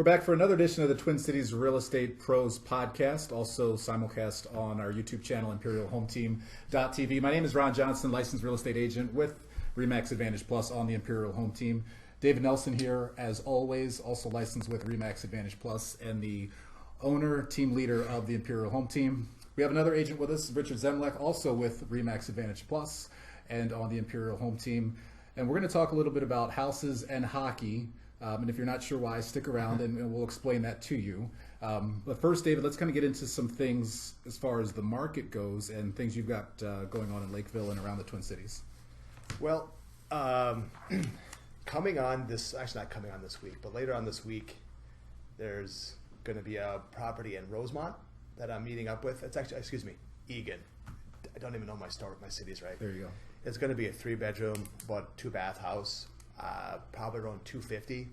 We're back for another edition of the Twin Cities Real Estate Pros podcast, also simulcast on our YouTube channel, ImperialHomeTeam.tv. My name is Ron Johnson, licensed real estate agent with RE/MAX Advantage Plus on the Imperial Home Team. David Nelson here, as always, also licensed with RE/MAX Advantage Plus and the owner, team leader of the Imperial Home Team. We have another agent with us, Richard Zemlak, also with RE/MAX Advantage Plus and on the Imperial Home Team. And we're going to talk a little bit about houses and hockey. And if you're not sure why, stick around and we'll explain that to you. But first, David, let's kind of get into some things as far as the market goes and things you've got going on in Lakeville and around the Twin Cities. Well, coming on this, actually not coming on this week, but later on this week, there's going to be a property in Rosemont that I'm meeting up with. It's actually, Egan. I don't even know my cities right. There you go. It's going to be a 3-bedroom, about 2-bath house. Probably around $250.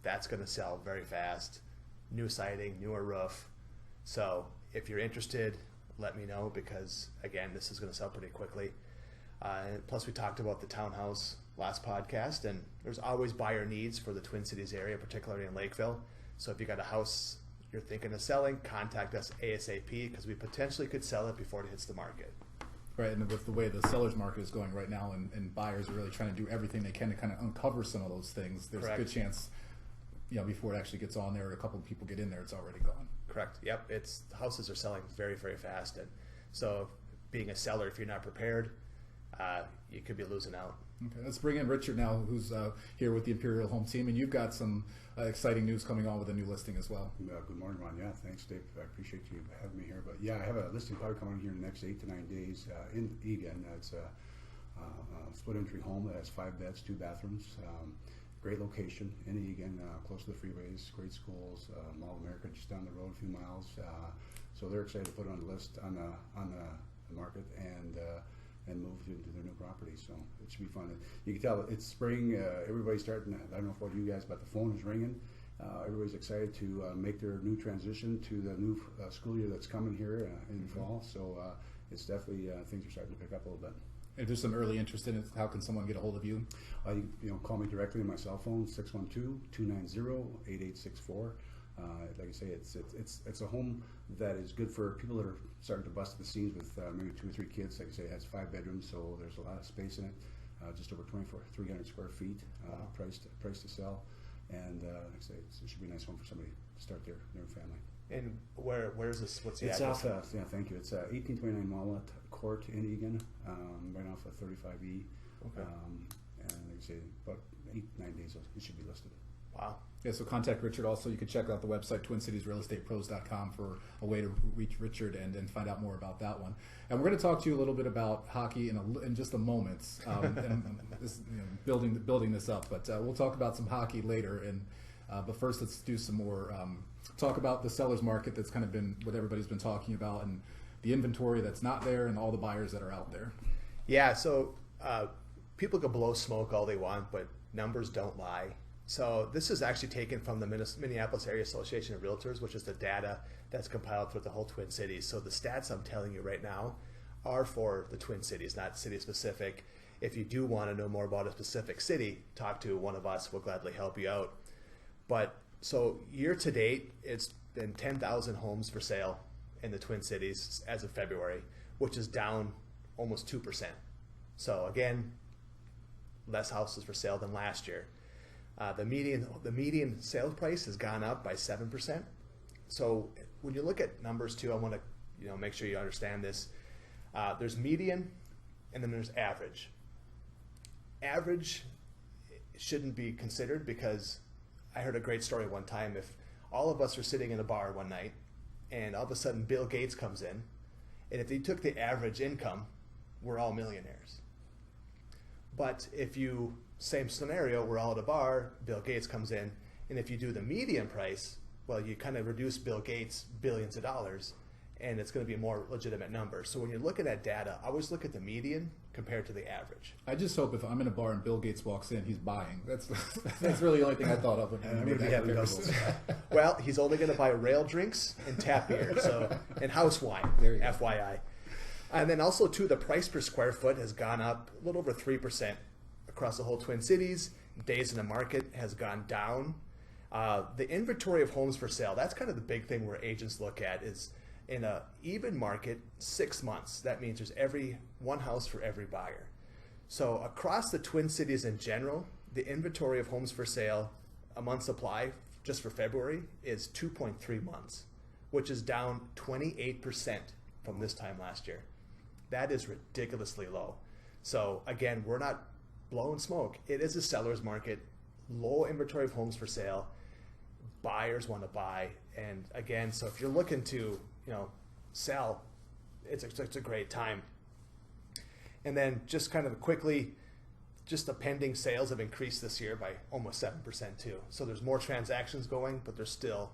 That's going to sell very fast. New siding, newer roof. So if you're interested, let me know because again, this is going to sell pretty quickly. Plus, we talked about the townhouse last podcast, and there's always buyer needs for the Twin Cities area, particularly in Lakeville. So if you got a house you're thinking of selling, contact us ASAP because we potentially could sell it before it hits the market. Right, and with the way the seller's market is going right now, and buyers are really trying to do everything they can to kind of uncover some of those things, there's Correct. a good chance, before it actually gets on there, or a couple of people get in there, it's already gone. Correct. Yep. The houses are selling very, very fast, and so being a seller, if you're not prepared, you could be losing out. Okay, let's bring in Richard now, who's here with the Imperial Home Team, and you've got some exciting news coming on with a new listing as well. Good morning, Ron. Yeah, thanks, Dave. I appreciate you having me here. But yeah, I have a listing probably coming here in the next 8 to 9 days in Egan. It's a split entry home that has 5 beds, 2 bathrooms. Great location in Egan, close to the freeways, great schools, Mall of America just down the road a few miles. So they're excited to put it on the list on the market and move into their new property. So it should be fun. You can tell it's spring. Everybody's starting. I don't know about you guys, but the phone is ringing. Everybody's excited to make their new transition to the new school year that's coming here in the fall. So it's definitely things are starting to pick up a little bit. If there's some early interest in it, how can someone get a hold of you? Call me directly on my cell phone, 612-290-8864. Like I say, it's a home that is good for people that are starting to bust the seams with maybe 2 or 3 kids. Like I say, it has 5 bedrooms, so there's a lot of space in it. Just over 300 square feet, price to sell, and like I say, it should be a nice home for somebody to start their family. And where's this? What's the it's address? Off, yeah, thank you. It's 1829 Walnut Court in Egan, right off of 35E. Okay. And like I say, about 8-9 days it should be listed. Wow. Yeah, so contact Richard. Also, you can check out the website, TwinCitiesRealEstatePros.com, for a way to reach Richard and find out more about that one. And we're going to talk to you a little bit about hockey in just a moment, and this, building this up. But we'll talk about some hockey later. But first, let's do some more talk about the seller's market. That's kind of been what everybody's been talking about, and the inventory that's not there, and all the buyers that are out there. Yeah. So people can blow smoke all they want, but numbers don't lie. So this is actually taken from the Minneapolis Area Association of Realtors, which is the data that's compiled for the whole Twin Cities. So the stats I'm telling you right now are for the Twin Cities, not city specific. If you do want to know more about a specific city, talk to one of us. We'll gladly help you out. But so year to date, it's been 10,000 homes for sale in the Twin Cities as of February, which is down almost 2%. So again, less houses for sale than last year. The median sales price has gone up by 7%. So when you look at numbers too, I want to make sure you understand this. There's median, and then there's average. Average shouldn't be considered because I heard a great story one time. If all of us are sitting in a bar one night, and all of a sudden Bill Gates comes in, and if they took the average income, we're all millionaires. But if you same scenario, we're all at a bar, Bill Gates comes in, and if you do the median price, well, you kind of reduce Bill Gates billions of dollars, and it's going to be a more legitimate number. So when you're looking at data, always look at the median compared to the average. I just hope if I'm in a bar and Bill Gates walks in, he's buying. That's really the only thing I thought of. Well, he's only going to buy rail drinks and tap beer, and house wine, FYI. And then also, too, the price per square foot has gone up a little over 3% across the whole Twin Cities. Days in the market has gone down. The inventory of homes for sale, that's kind of the big thing where agents look at is in a even market, 6 months. That means there's one house for every buyer. So across the Twin Cities in general, the inventory of homes for sale, a month supply just for February is 2.3 months, which is down 28% from this time last year. That is ridiculously low. So again, we're not blowing smoke. It is a seller's market, low inventory of homes for sale. Buyers want to buy, and again, so if you're looking to sell, it's a great time. And then just kind of quickly, just the pending sales have increased this year by almost 7% too. So there's more transactions going, but there's still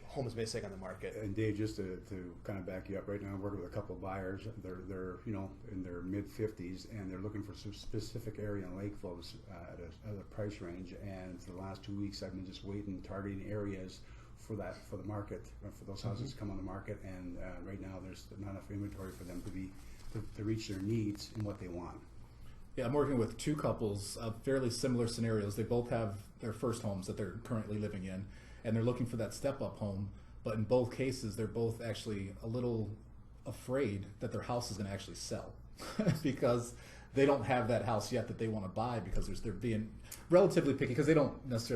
homes missing on the market. And Dave, just to kind of back you up, right now I'm working with a couple of buyers. They're in their mid-50s, and they're looking for some specific area in Lakeville at a price range. And for the last 2 weeks, I've been just waiting, targeting areas for the market, for those houses to come on the market. And right now there's not enough inventory for them to reach their needs and what they want. Yeah, I'm working with two couples of fairly similar scenarios. They both have their first homes that they're currently living in, and they're looking for that step-up home. But in both cases, they're both actually a little afraid that their house is going to actually sell because they don't have that house yet that they want to buy, because they're being relatively picky, because they don't have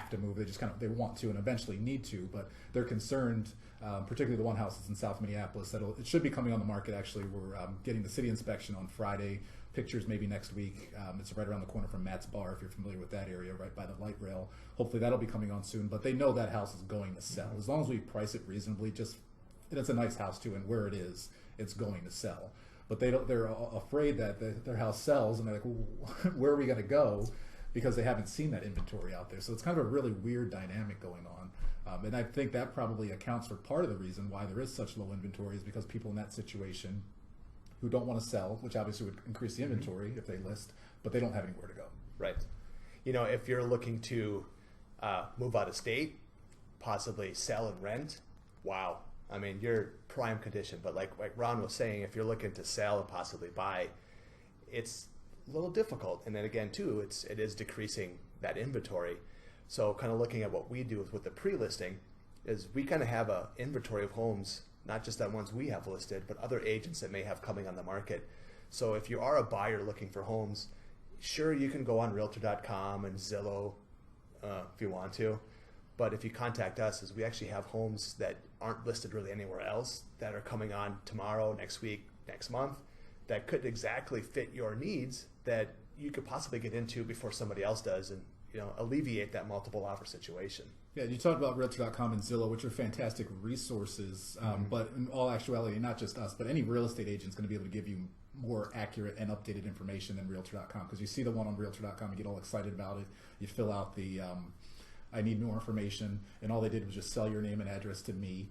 to move. They just they want to and eventually need to, but they're concerned. Particularly the one house that's in South Minneapolis, it should be coming on the market. Actually, we're getting the city inspection on Friday. Pictures maybe next week. It's right around the corner from Matt's Bar, if you're familiar with that area, right by the light rail. Hopefully that'll be coming on soon. But they know that house is going to sell as long as we price it reasonably. And it's a nice house too, and where it is, it's going to sell. But they're afraid that their house sells, and they're like, well, where are we going to go? Because they haven't seen that inventory out there. So it's kind of a really weird dynamic going on. And I think that probably accounts for part of the reason why there is such low inventory, is because people in that situation who don't want to sell, which obviously would increase the inventory if they list, but they don't have anywhere to go. Right. If you're looking to move out of state, possibly sell and rent, wow. I mean, you're prime condition. But like Ron was saying, if you're looking to sell and possibly buy, it's a little difficult. And then again, too, it is decreasing that inventory. So kind of looking at what we do with the pre-listing is we kind of have a inventory of homes, not just that ones we have listed, but other agents that may have coming on the market. So if you are a buyer looking for homes, sure, you can go on realtor.com and Zillow if you want to. But if you contact us, we actually have homes that aren't listed really anywhere else that are coming on tomorrow, next week, next month, that could exactly fit your needs that you could possibly get into before somebody else does, and alleviate that multiple offer situation. Yeah, you talked about realtor.com and Zillow, which are fantastic resources, but in all actuality, not just us, but any real estate agent is going to be able to give you more accurate and updated information than realtor.com, because you see the one on realtor.com, you get all excited about it, you fill out the I need more information, and all they did was just sell your name and address to me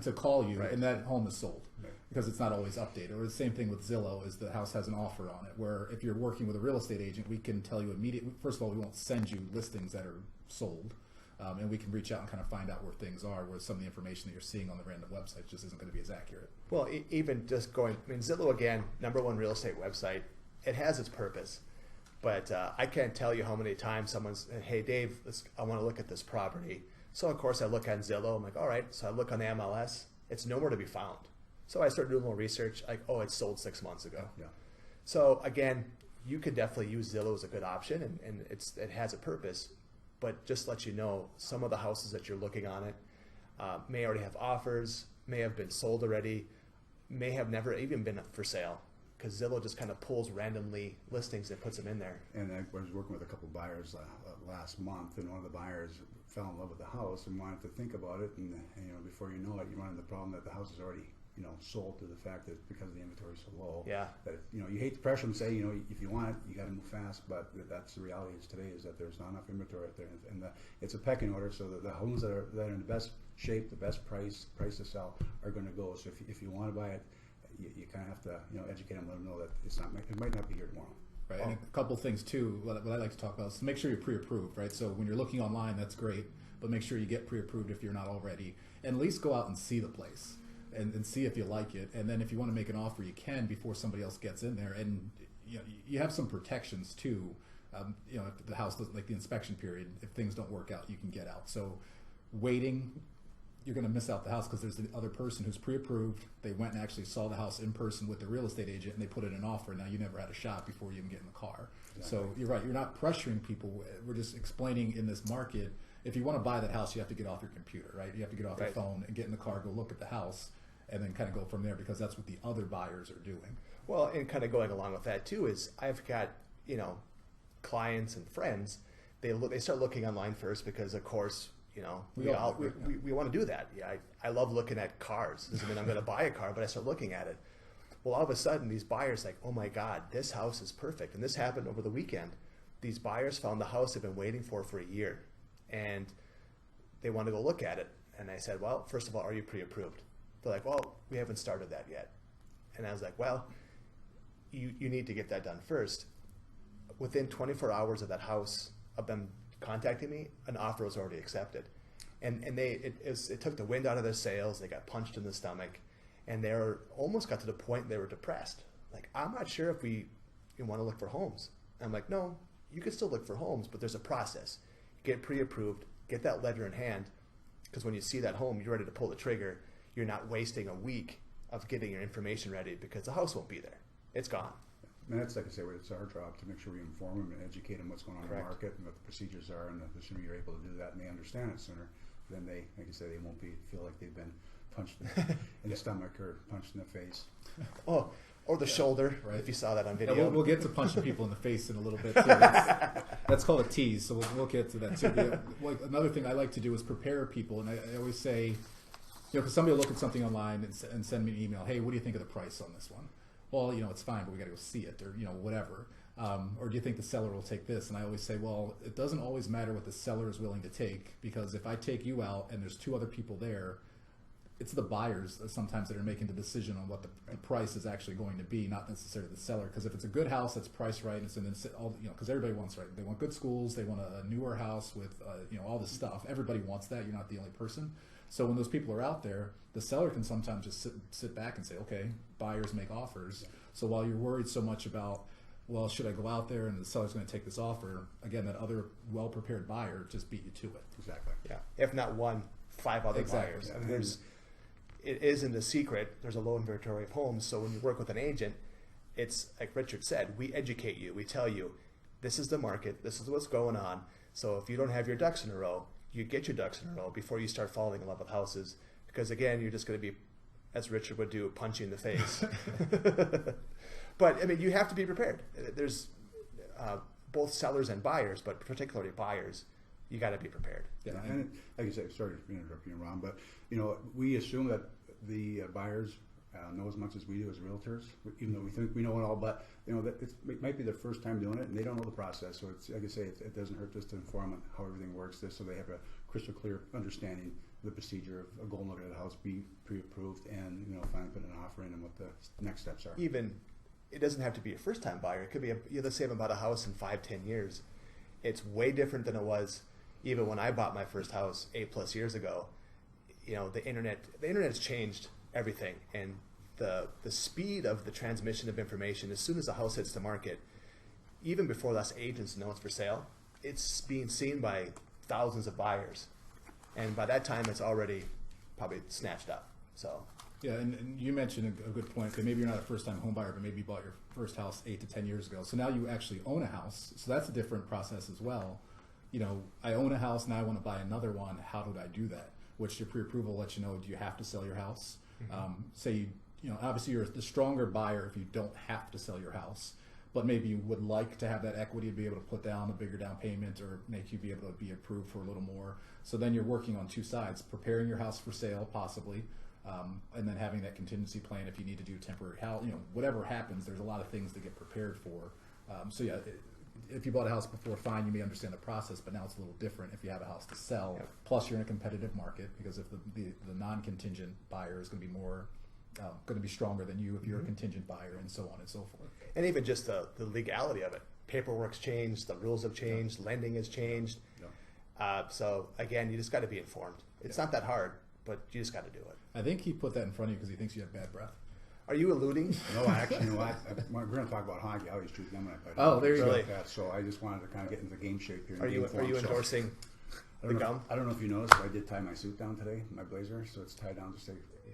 to call you, right. And that home is sold. Right. Because it's not always updated. Or the same thing with Zillow, is the house has an offer on it, where if you're working with a real estate agent, we can tell you immediately. First of all, we won't send you listings that are sold, and we can reach out and kind of find out where things are, where some of the information that you're seeing on the random website just isn't going to be as accurate. Well, even just Zillow, again, #1 real estate website, it has its purpose. But I can't tell you how many times someone's, hey, Dave, I want to look at this property. So, of course, I look on Zillow. I'm like, all right. So I look on the MLS. It's nowhere to be found. So I start doing a little research. Like, oh, it's sold 6 months ago. Yeah. So, again, you could definitely use Zillow as a good option, and it has a purpose. But just to let you know, some of the houses that you're looking on it may already have offers, may have been sold already, may have never even been for sale, because Zillow just kind of pulls randomly listings and puts them in there. And I was working with a couple of buyers last month, and one of the buyers fell in love with the house and wanted to think about it, and before you know it, you run into the problem that the house is already sold, to the fact that because the inventory is so low, Yeah. that you hate to pressure them, say if you want it, you got to move fast, but that's the reality is today, is that there's not enough inventory out there, and it's a pecking order, so that the homes that are in the best shape, the best price to sell, are going to go. So if you want to buy it, you kind of have to educate them, let them know that it might not be here tomorrow. Right, and a couple things too, what I like to talk about is make sure you're pre-approved, right? So when you're looking online, that's great, but make sure you get pre-approved if you're not already, and at least go out and see the place and see if you like it, and then if you want to make an offer, you can before somebody else gets in there, and you have some protections too. if the house doesn't, like the inspection period, if things don't work out, you can get out. So waiting, you're going to miss out the house because there's the other person who's pre-approved. They went and actually saw the house in person with the real estate agent, and they put in an offer. Now you never had a shot before you even get in the car. Exactly. So you're right. You're not pressuring people. We're just explaining in this market, if you want to buy that house, you have to get off your computer, right? You have to get off your phone and get in the car, go look at the house, and then kind of go from there, because that's what the other buyers are doing. Well, and kind of going along with that too is I've got, clients and friends, they start looking online first because, of course, we want to do that. Yeah, I love looking at cars. Doesn't mean I'm going to buy a car, but I start looking at it. Well, all of a sudden, these buyers like, oh my God, this house is perfect. And this happened over the weekend. These buyers found the house they've been waiting for a year, and they want to go look at it. And I said, well, first of all, are you pre-approved? They're like, well, we haven't started that yet. And I was like, well, you need to get that done first. Within 24 hours of that house, of them contacting me, an offer was already accepted. And it took the wind out of their sails. They got punched in the stomach, and they almost got to the point they were depressed. Like, I'm not sure if we want to look for homes. And I'm like, no, you can still look for homes, but there's a process. Get pre-approved, get that letter in hand, because when you see that home, you're ready to pull the trigger. You're not wasting a week of getting your information ready because the house won't be there. It's gone. And that's, like I say, it's our job to make sure we inform them and educate them what's going on in the market and what the procedures are. And the sooner you're able to do that and they understand it sooner, then they, like I say, they won't feel like they've been punched in the stomach or punched in the face. Oh, or the shoulder, right? If you saw that on video. Yeah, we'll get to punching people in the face in a little bit too. That's called a tease, so we'll get to that too. Another thing I like to do is prepare people, and I always say, because somebody will look at something online and send me an email, hey, what do you think of the price on this one? Well, it's fine, but we got to go see it, or whatever. Or do you think the seller will take this? And I always say, well, it doesn't always matter what the seller is willing to take, because if I take you out and there's two other people there, it's the buyers sometimes that are making the decision on what the price is actually going to be, not necessarily the seller. Because if it's a good house that's priced right, and it's in all, because everybody wants right, they want good schools, they want a newer house with all this stuff. Everybody wants that. You're not the only person. So when those people are out there, the seller can sometimes just sit back and say, okay, buyers make offers. Yeah. So while you're worried so much about, well, should I go out there and the seller's going to take this offer, again, that other well-prepared buyer just beat you to it. Exactly. Yeah. If not one, 5 other buyers. Yeah. I mean, it isn't a secret. There's a low inventory of homes. So when you work with an agent, it's like Richard said, we educate you. We tell you, this is the market. This is what's going on. So if you don't have your ducks in a row, you get your ducks in a row before you start falling in love with houses. Because again, you're just going to be, as Richard would do, punch you in the face. But I mean, you have to be prepared. There's both sellers and buyers, but particularly buyers, you got to be prepared. Yeah, and like you said, sorry to interrupt you, Ron, but we assume that the buyers know as much as we do as realtors, even though we think we know it all. But that it might be their first time doing it, and they don't know the process. So it's like I say, it doesn't hurt just to inform them how everything works, so they have a crystal clear understanding of the procedure of going look at the house, be pre-approved, and finally putting an offer in and what the next steps are. Even it doesn't have to be a first-time buyer. It could be let's say I'm about a house in 5-10 years. It's way different than it was even when I bought my first house 8+ years ago. The internet has changed everything, and the speed of the transmission of information as soon as a house hits the market, even before us agents know it's for sale, it's being seen by thousands of buyers, and by that time it's already probably snatched up. So yeah, and you mentioned a good point, that maybe you're not a first-time home buyer, but maybe you bought your first house 8 to 10 years ago, so now you actually own a house, so that's a different process as well. I own a house, now I want to buy another one. How did I do that? Which your pre-approval lets you know, do you have to sell your house? Mm-hmm. Say obviously you're the stronger buyer if you don't have to sell your house, but maybe you would like to have that equity to be able to put down a bigger down payment or make you be able to be approved for a little more. So then you're working on two sides, preparing your house for sale possibly, and then having that contingency plan if you need to do temporary house, whatever happens, there's a lot of things to get prepared for. So yeah, if you bought a house before, fine, you may understand the process, but now it's a little different if you have a house to sell. Yep. Plus, you're in a competitive market, because if the non-contingent buyer is going to be more, going to be stronger than you if you're a contingent buyer, and so on and so forth. And even just the legality of it. Paperwork's changed, the rules have changed, lending has changed. So again, you just got to be informed. It's not that hard, but you just got to do it. I think he put that in front of you because he thinks you have bad breath. Are you alluding? No, actually, you know what? We're going to talk about hockey. I always shoot them when I play. Oh, there you go. That, so I just wanted to kind of get into the game shape here. Are you endorsing the gum? I don't know if you noticed, but I did tie my suit down today, my blazer, so it's tied down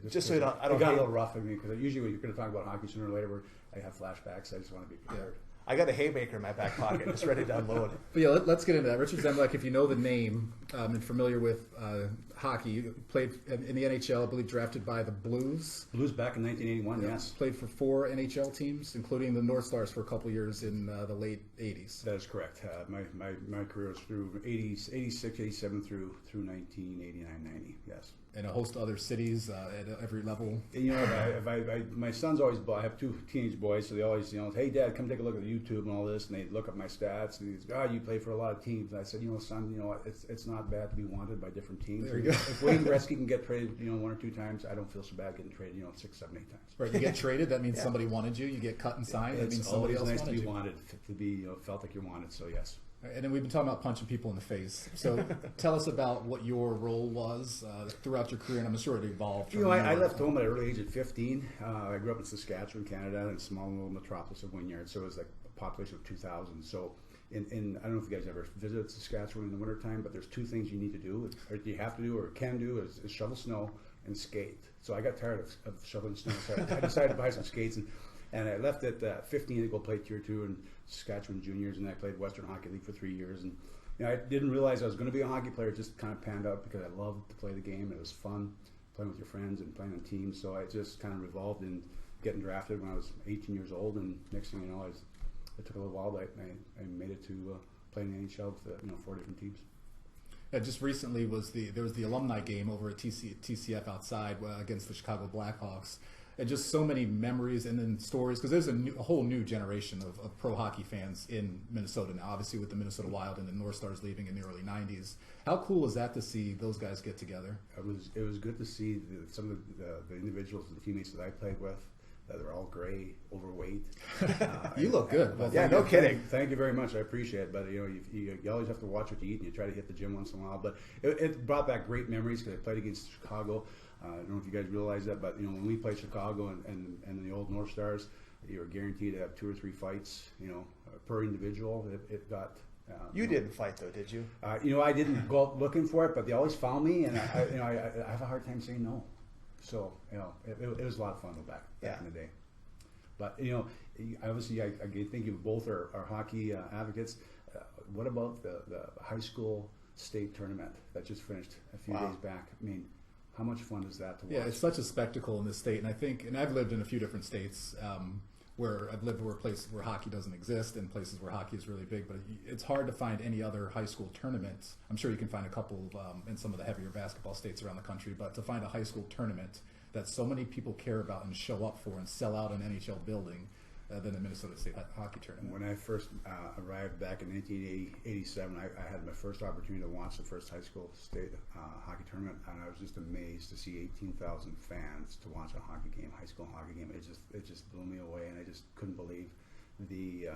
Just so you don't. I don't. It got a little rough for me because usually when you're going to talk about hockey sooner or later, I have flashbacks. I just want to be prepared. I got a haymaker in my back pocket, just ready to unload. But yeah, let's get into that. Richard Zemlak, if you know the name and familiar with hockey, played in the NHL, I believe drafted by the Blues. Blues back in 1981, yes. Played for 4 NHL teams, including the North Stars for a couple years in the late 80s. That is correct. My career was through 86, 87 through 1989, 90, yes. And a host of other cities at every level. And, you know, my son's always, I have 2 teenage boys, so they always, you know, hey, Dad, come take a look at YouTube and all this, and they look up my stats, and he's, you play for a lot of teams. And I said, you know, son, you know, it's not bad to be wanted by different teams. There you go. If Wayne Gretzky can get traded, you know, 1 or 2 times, I don't feel so bad getting traded, you know, 6, 7, 8 times. Right, you get traded, that means somebody wanted you. You get cut and signed, that means somebody else nice wanted to be you. wanted, to be, you know, felt like you're wanted, so yes. And then we've been talking about punching people in the face. So tell us about what your role was throughout your career, and I'm sure it evolved. You know, I left home at an early age at 15. I grew up in Saskatchewan, Canada, in a small little metropolis of Wynyard, so it was like a population of 2,000. So, I don't know if you guys ever visited Saskatchewan in the wintertime, but there's 2 things you need to do, or you have to do, or can do, is shovel snow and skate. So I got tired of shoveling snow, so I decided to buy some skates, and I left at 15 to go play Tier 2 in Saskatchewan Juniors, and I played Western Hockey League for 3 years. And you know, I didn't realize I was going to be a hockey player. It just kind of panned out because I loved to play the game. It was fun playing with your friends and playing on teams. So I just kind of revolved in getting drafted when I was 18 years old. And next thing you know, it took a little while, but I made it to playing in the NHL with 4 different teams. Yeah, just recently there was the Alumni Game over at TCF outside against the Chicago Blackhawks. And just so many memories and then stories, because there's a whole new generation of pro hockey fans in Minnesota now, obviously with the Minnesota Wild and the North Stars leaving in the early 90s. How cool is that to see those guys get together? It was good to see some of the individuals and teammates that I played with. They're all gray, overweight. You look good. Well, yeah, no kidding. Thank you very much. I appreciate it. But you know, you always have to watch what you eat, and you try to hit the gym once in a while. But it brought back great memories because I played against Chicago. I don't know if you guys realize that, but you know, when we played Chicago and the old North Stars, you were guaranteed to have 2 or 3 fights, you know, per individual. It got. You didn't fight though, did you? You know, I didn't go out looking for it, but they always found me, and I have a hard time saying no. So you know, it was a lot of fun back in the day. But you know, obviously, I think you both are hockey advocates. What about the high school state tournament that just finished a few days back? I mean, how much fun is that to watch? Yeah, it's such a spectacle in this state, and I've lived in a few different states where I've lived places where hockey doesn't exist and places where hockey is really big, but it's hard to find any other high school tournaments. I'm sure you can find a couple in some of the heavier basketball states around the country, but to find a high school tournament that so many people care about and show up for and sell out an NHL building than the Minnesota State Hockey Tournament. When I first arrived back in 1987, I had my first opportunity to watch the first high school state hockey tournament, and I was just amazed to see 18,000 fans to watch a hockey game, high school hockey game. It just blew me away, and I just couldn't believe the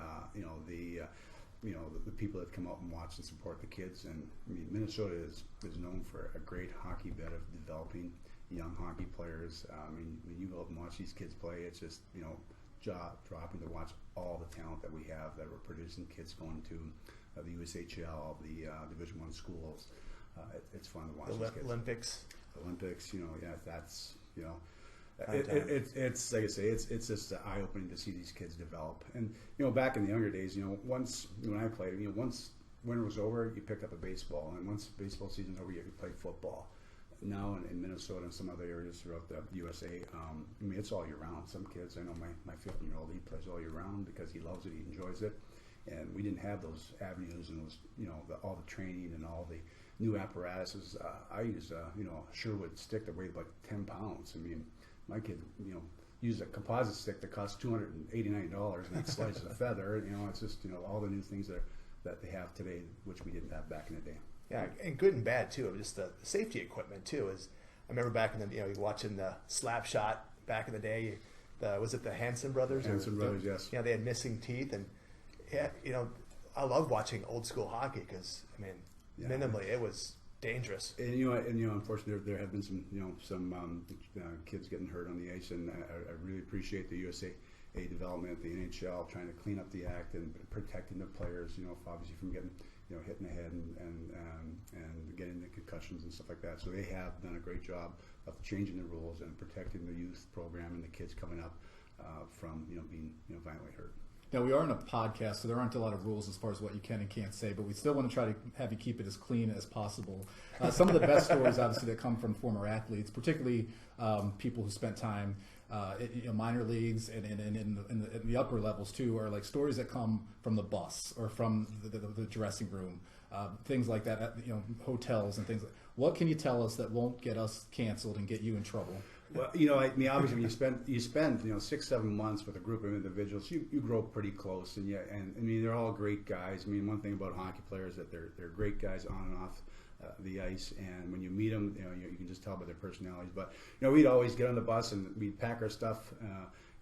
people that come out and watch and support the kids. And I mean, Minnesota is known for a great hockey bed of developing young hockey players. I mean, when you go out and watch these kids play, it's just, you know, jaw-dropping to watch all the talent that we have that we're producing kids going to the USHL, the Division I schools. It's fun to watch these kids. Olympics, you know, yeah, that's, you know, it's like I say, it's just eye-opening to see these kids develop. And you know, back in the younger days, you know, once when I played, you know, once winter was over, you picked up a baseball, and once baseball season's over, you could play football. Now in Minnesota and some other areas throughout the USA, I mean, it's all year round. Some kids, I know my 15-year-old, he plays all year round because he loves it, he enjoys it, and we didn't have those avenues and those, you know, all the training and all the new apparatuses. I use a Sherwood stick that weighed about 10 pounds. I mean, my kid, you know, used a composite stick that costs $289 and it slices a feather. You know, it's just, you know, all the new things that they have today, which we didn't have back in the day. Yeah, and good and bad too. Just the safety equipment too. Is I remember back in the, you know, watching the slap shot back in the day. Was it the Hanson brothers? Hanson brothers, yes. Yeah, they had missing teeth, and yeah, you know, I love watching old school hockey because I mean, minimally it was dangerous. And unfortunately, there have been some kids getting hurt on the ice, and I really appreciate the USA development, the NHL trying to clean up the act and protecting the players, obviously from getting hit in the head and getting the concussions and stuff like that. So they have done a great job of changing the rules and protecting the youth program and the kids coming up from being violently hurt. Now, we are in a podcast, so there aren't a lot of rules as far as what you can and can't say, but we still want to try to have you keep it as clean as possible. Some of the best stories, obviously, that come from former athletes, particularly people who spent time in minor leagues and in the upper levels, too, are like stories that come from the bus or from the dressing room, things like that, hotels and things. What can you tell us that won't get us canceled and get you in trouble? Well, obviously, when you spend 6-7 months with a group of individuals, you grow pretty close, and they're all great guys. One thing about hockey players is that they're great guys on and off the ice, and when you meet them, you can just tell by their personalities. But we'd always get on the bus and we'd pack our stuff,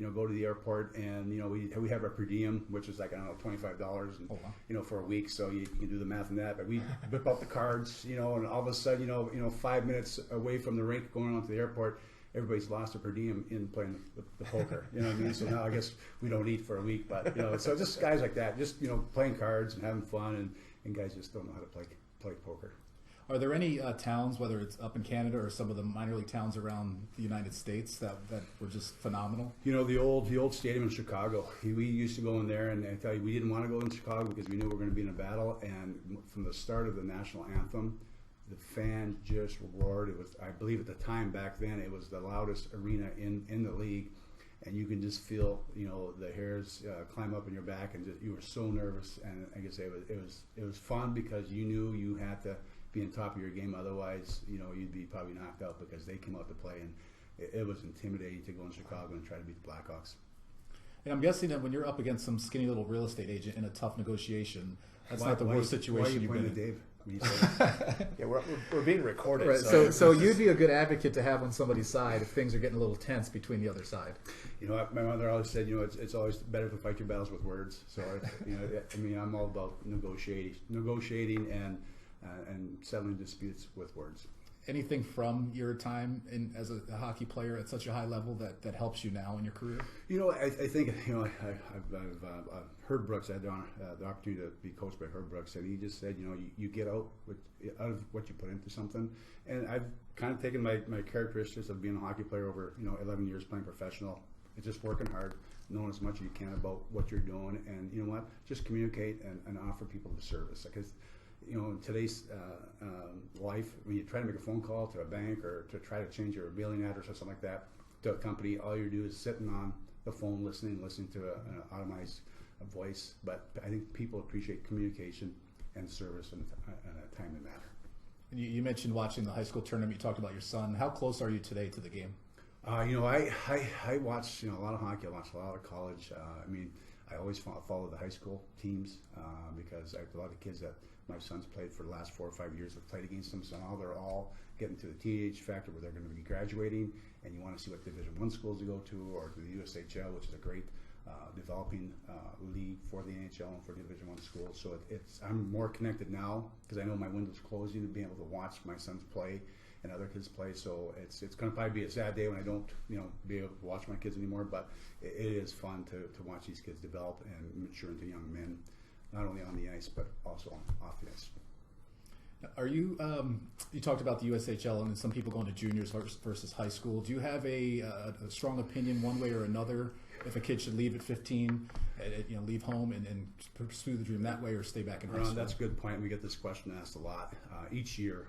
go to the airport, and we have our per diem, which is like $25, and for a week. So you can do the math on that. But we whip out the cards, and all of a sudden, 5 minutes away from the rink, going on to the airport, everybody's lost their per diem in playing the poker. So now I guess we don't eat for a week. But so just guys like that, just playing cards and having fun, and guys just don't know how to play poker. Are there any towns, whether it's up in Canada or some of the minor league towns around the United States, that were just phenomenal? The old stadium in Chicago. We used to go in there, and I tell you, we didn't want to go in Chicago because we knew we were going to be in a battle. And from the start of the national anthem, the fans just roared. It was, I believe, at the time back then, it was the loudest arena in the league, and you can just feel the hairs climb up in your back, and you were so nervous. And I guess it was fun because you knew you had to be on top of your game, otherwise you'd be probably knocked out because they came out to play, and it was intimidating to go in Chicago and try to beat the Blackhawks. And I'm guessing that when you're up against some skinny little real estate agent in a tough negotiation, that's not the worst situation you've been in. Dave? Yeah, we're being recorded. Right. So you'd be a good advocate to have on somebody's side if things are getting a little tense between the other side. My mother always said, it's always better to fight your battles with words. So I'm all about negotiating and settling disputes with words. Anything from your time as a hockey player at such a high level that helps you now in your career? I think I've Herb Brooks. I had the opportunity to be coached by Herb Brooks, and he just said, you get out of what you put into something. And I've kind of taken my characteristics of being a hockey player over 11 years playing professional. It's just working hard, knowing as much as you can about what you're doing, and just communicate and offer people the service. Because in today's life, when you try to make a phone call to a bank or to try to change your mailing address or something like that to a company, all you do is sitting on the phone listening to an automated voice. But I think people appreciate communication and service in a timely manner. You mentioned watching the high school tournament. You talked about your son. How close are you today to the game? I watch a lot of hockey. I watch a lot of college. I always follow the high school teams because I have a lot of kids that my son's played for the last 4 or 5 years. Have played against them, so now they're all getting to the teenage factor where they're going to be graduating, and you want to see what Division I schools to go to, or to the USHL, which is a great developing league for the NHL and for Division I schools. So I'm more connected now because I know my window's closing to being able to watch my sons play and other kids play. So it's going to probably be a sad day when I don't be able to watch my kids anymore. But it is fun to watch these kids develop and mature into young men, not only on the ice but also off the ice. Are you? You talked about the USHL and some people going to juniors versus high school. Do you have a strong opinion one way or another if a kid should leave at 15, leave home and pursue the dream that way, or stay back in high school? That's a good point. We get this question asked a lot. Each year,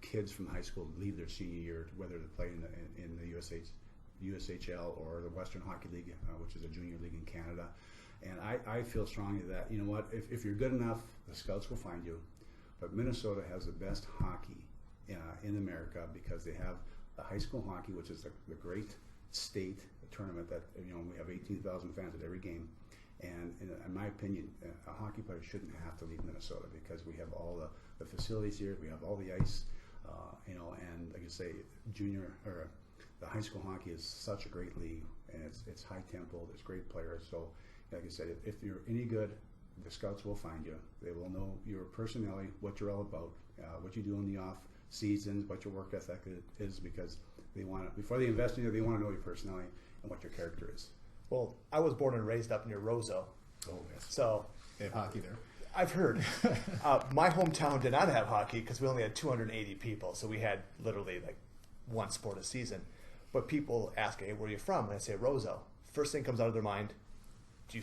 kids from high school leave their senior year, whether they play in the USHL or the Western Hockey League, which is a junior league in Canada. And I feel strongly that, if you're good enough, the scouts will find you. But Minnesota has the best hockey in America because they have the high school hockey, which is the great state tournament that we have 18,000 fans at every game. And in my opinion, a hockey player shouldn't have to leave Minnesota because we have all the facilities here, we have all the ice, and like I say, junior or the high school hockey is such a great league, and it's high tempo. There's great players. So, like I said, if you're any good, the scouts will find you. They will know your personality, what you're all about, what you do in the off seasons, what your work ethic is, because they want to, before they invest in you, they want to know your personality and what your character is. Well, I was born and raised up near Roseau. Oh, yes. So They have hockey there. I've heard. My hometown did not have hockey because we only had 280 people. So we had literally like one sport a season. But people ask, hey, where are you from? And I say, Roseau. First thing comes out of their mind, do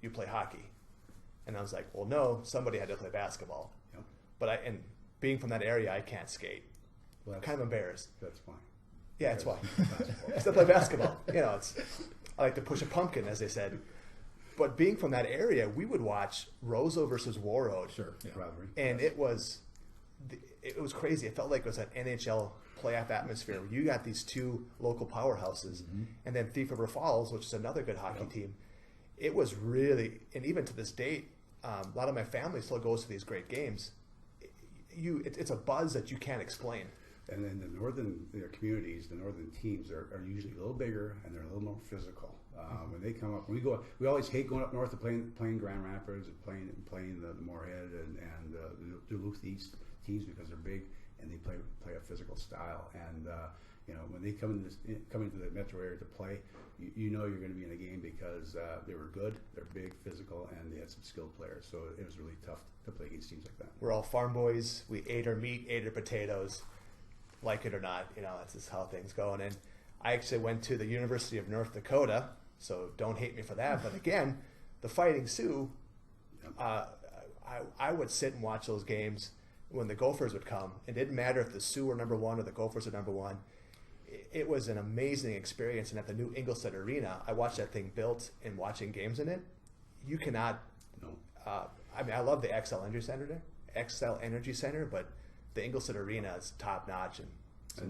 you play hockey? And I was like, well, no, somebody had to play basketball. Yep. But and being from that area, I can't skate. Well, I'm kind of embarrassed. That's fine. Yeah, that's why. I still play basketball. You know, I like to push a pumpkin, as they said. But being from that area, we would watch Roseau versus Warroad. Sure. Yeah. Rivalry. And it was crazy. It felt like it was an NHL playoff atmosphere. Where you got these two local powerhouses, and then Thief River Falls, which is another good hockey team. It was really, and even to this date, a lot of my family still goes to these great games. It's a buzz that you can't explain. And then the northern communities, the northern teams are usually a little bigger and they're a little more physical. When they come up, we always hate going up north to playing Grand Rapids, playing the Moorhead and the Duluth East teams, because they're big and they play a physical style. And when they come into the metro area to play, you know you're going to be in a game because they were good, they're big, physical, and they had some skilled players. So it was really tough to play against teams like that. We're all farm boys. We ate our meat, ate our potatoes. Like it or not, that's just how things go. And I actually went to the University of North Dakota, so don't hate me for that. But again, the Fighting Sioux, I would sit and watch those games when the Gophers would come. It didn't matter if the Sioux were number one or the Gophers were number one. It was an amazing experience. And at the new Ingolstadt Arena, I watched that thing built and watching games in it. You cannot. No. I love the XL Energy Center, but the Ingolstadt Arena is top notch, and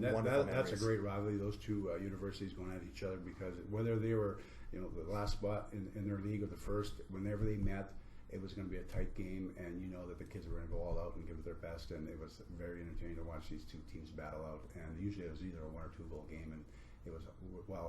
that's a great rivalry. Those two universities going at each other, because whether they were the last spot in their league or the first, whenever they met, it was going to be a tight game, and you know that the kids were going to go all out and give it their best, and it was very entertaining to watch these two teams battle out. And usually it was either a 1 or 2 goal game, and it was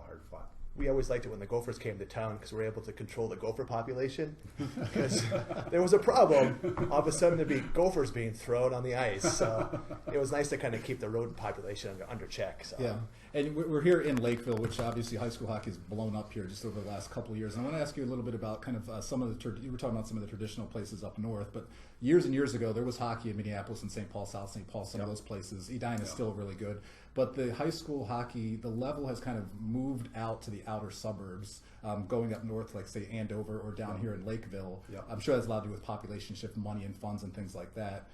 hard fought. We always liked it when the Gophers came to town because we were able to control the gopher population. Because there was a problem, all of a sudden there'd be gophers being thrown on the ice. So it was nice to kind of keep the rodent population under check. So. Yeah, and we're here in Lakeville, which obviously high school hockey has blown up here just over the last couple of years. And I want to ask you a little bit about kind of some of the, you were talking about some of the traditional places up north, but years and years ago there was hockey in Minneapolis and St. Paul, South St. Paul, some of those places. Edina is still really good. But the high school hockey, the level has kind of moved out to the outer suburbs, going up north, like say Andover or down here in Lakeville. I'm sure that's a lot to do with population shift, money and funds and things like that.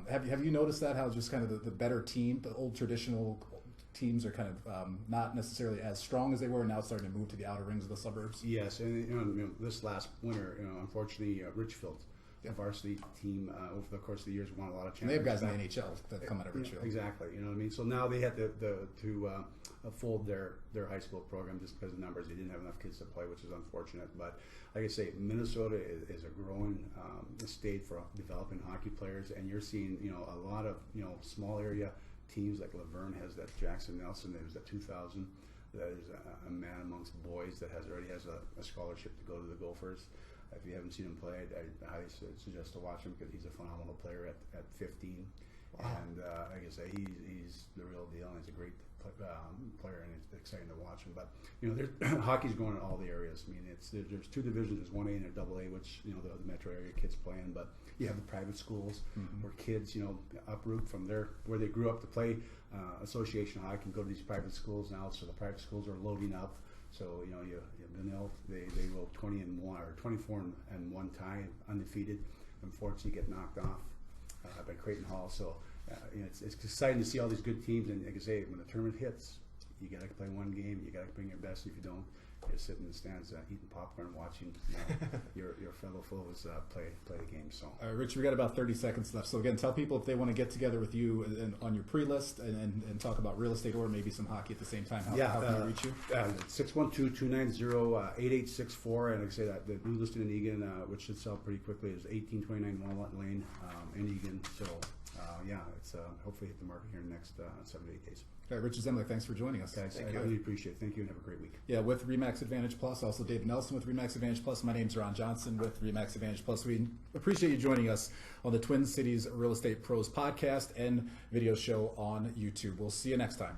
Have you noticed that, how just kind of the better team, the old traditional teams are kind of not necessarily as strong as they were, and now starting to move to the outer rings of the suburbs? Yes, and this last winter, unfortunately, Richfield, the varsity team, over the course of the years, won a lot of championships. And they have guys in the NHL that come out of Richfield. Exactly, you know what I mean? So now they had to fold their high school program just because of numbers. They didn't have enough kids to play, which is unfortunate. But like I say, Minnesota is a growing state for developing hockey players, and you're seeing a lot of small area teams like Laverne has that Jackson Nelson. There was that 2000. That is a man amongst boys that already has a scholarship to go to the Gophers. If you haven't seen him play, I highly suggest to watch him because he's a phenomenal player at 15. Wow. And like I say, he's the real deal, and he's a great player, and it's exciting to watch him. But hockey's going in all the areas. I mean, there's 2 divisions. There's 1A and a AA, which the metro area kids play in. But you have the private schools where kids uproot from where they grew up to play association hockey and go to these private schools now. So the private schools are loading up. So Benil, they go 20-1 or 24-1 tie, undefeated. Unfortunately, get knocked off by Creighton Hall. So it's exciting to see all these good teams. And like I say, when the tournament hits, you got to play one game. You got to bring your best. If you don't, you're sitting in the stands eating popcorn, watching your fellow foes play the game. So, Rich, we got about 30 seconds left. So again, tell people if they want to get together with you and on your pre-list and talk about real estate or maybe some hockey at the same time. How can they reach you? 612-290-8864, and like I say, that the new listing in Egan, which should sell pretty quickly, is 1829 Walnut Lane in Egan. So yeah, it's hopefully hit the market here in the next 7 to 8 days. Okay, Richard Zemlak, thanks for joining us. Guys, I really appreciate it. Thank you and have a great week. Yeah, with RE/MAX Advantage Plus, also Dave Nelson with RE/MAX Advantage Plus. My name's Ron Johnson with RE/MAX Advantage Plus. We appreciate you joining us on the Twin Cities Real Estate Pros podcast and video show on YouTube. We'll see you next time.